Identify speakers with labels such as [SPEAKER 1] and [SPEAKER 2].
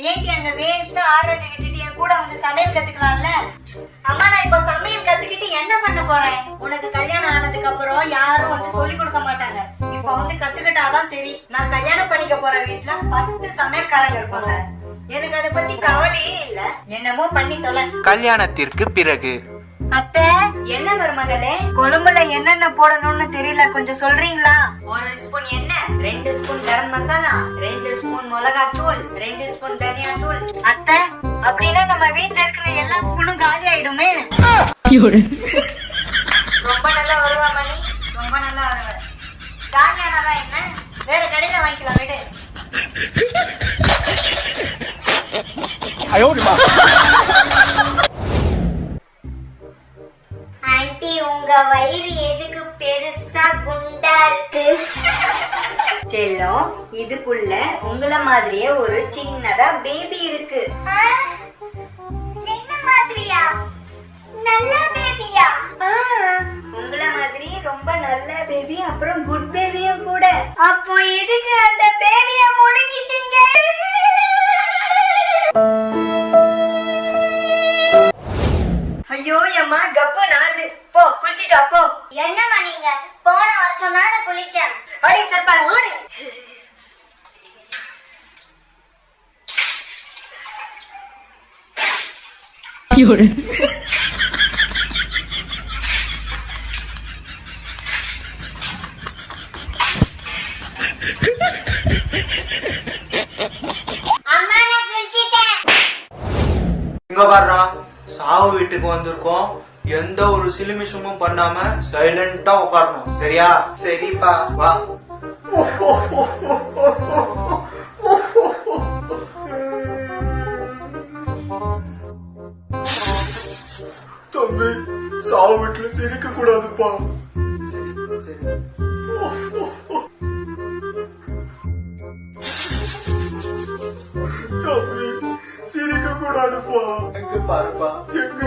[SPEAKER 1] ஏன்டி அங்க வேஸ்டா ஆடுறதை விட்டுட்டு என் கூட வந்து சமையல் கத்துக்கலாம்ல? அம்மா நான் இப்ப சமையல் கத்துக்கிட்டு என்ன பண்ண போறேன்? உனக்கு கல்யாணம் ஆனதுக்கு அப்புறம் யாரும் வந்து சொல்லி கொடுக்க மாட்டாங்க. இப்ப வந்து கத்துக்கிட்டாதான் சரி. நான் கல்யாணம் பண்ணிக்க போற வீட்டுல 10 சமையல்காரங்க இருப்பாங்க. எனக்கு அதை பத்தி கவலையே இல்ல. என்னமோ பண்ணி தொலை.
[SPEAKER 2] கல்யாணத்திற்கு பிறகு
[SPEAKER 1] அத்தை, என்ன மருமகளே, குழம்புல என்னென்ன போடணும்னு தெரியல, கொஞ்சம் சொல்றீங்களா? 1 ஸ்பூன் எண்ணெய், 2 ஸ்பூன் கரம் மசாலா, 2 ஸ்பூன் மிளகாய் தூள், 2 ஸ்பூன் தனியா தூள். அத்தை, அப்படின்னா நம்ம வீட்டுல இருக்கிற எல்லா ஸ்பூனும் காலி ஆயிடுமே. ரொம்ப நல்லா வருவா மணி, ரொம்ப நல்லா வருவ. காலி ஆனாதான் என்ன, வேற கடையில வாங்கிக்கலாம் விடு. ஆண்டி, உங்க வயிறு எதுக்கு பெருசா குண்டா இருக்கு? செல்லம், இதுக்குள்ள உங்கள மாதிரியே ஒரு சின்னதா பேபி இருக்கு. என்ன மாதிரியா? நல்ல பேபியா? உங்கள மாதிரி ரொம்ப நல்ல பேபி, அப்புறம் குட் பேபியும் கூட. அப்போ எதுக்கு அந்த பேபிய முழுங்கிட்டீங்க? ஐயோ அம்மா, கப்பு நாறுது. போ குளிச்சிட்டு போ. என்னம்மா நீங்க? போன வருஷம் தானே குளிச்சேன். அடி சர்பால ஓடு. அம்மா நான் குளிச்சிட்டேன்.
[SPEAKER 2] இங்க பாருடா, சாவு வீட்டுக்கு வந்திருக்கோம். எந்த ஒரு சிலுமிஷமும் பண்ணாம சைலண்டா உட்காரணும், சரியா? சரிப்பா, வா.
[SPEAKER 3] தம்பி, சாவு வீட்டுல சிரிக்க கூடாதுப்பா. தம்பி, சிரிக்க கூடாதுப்பா.
[SPEAKER 2] எங்க பாருப்பா,
[SPEAKER 3] எங்க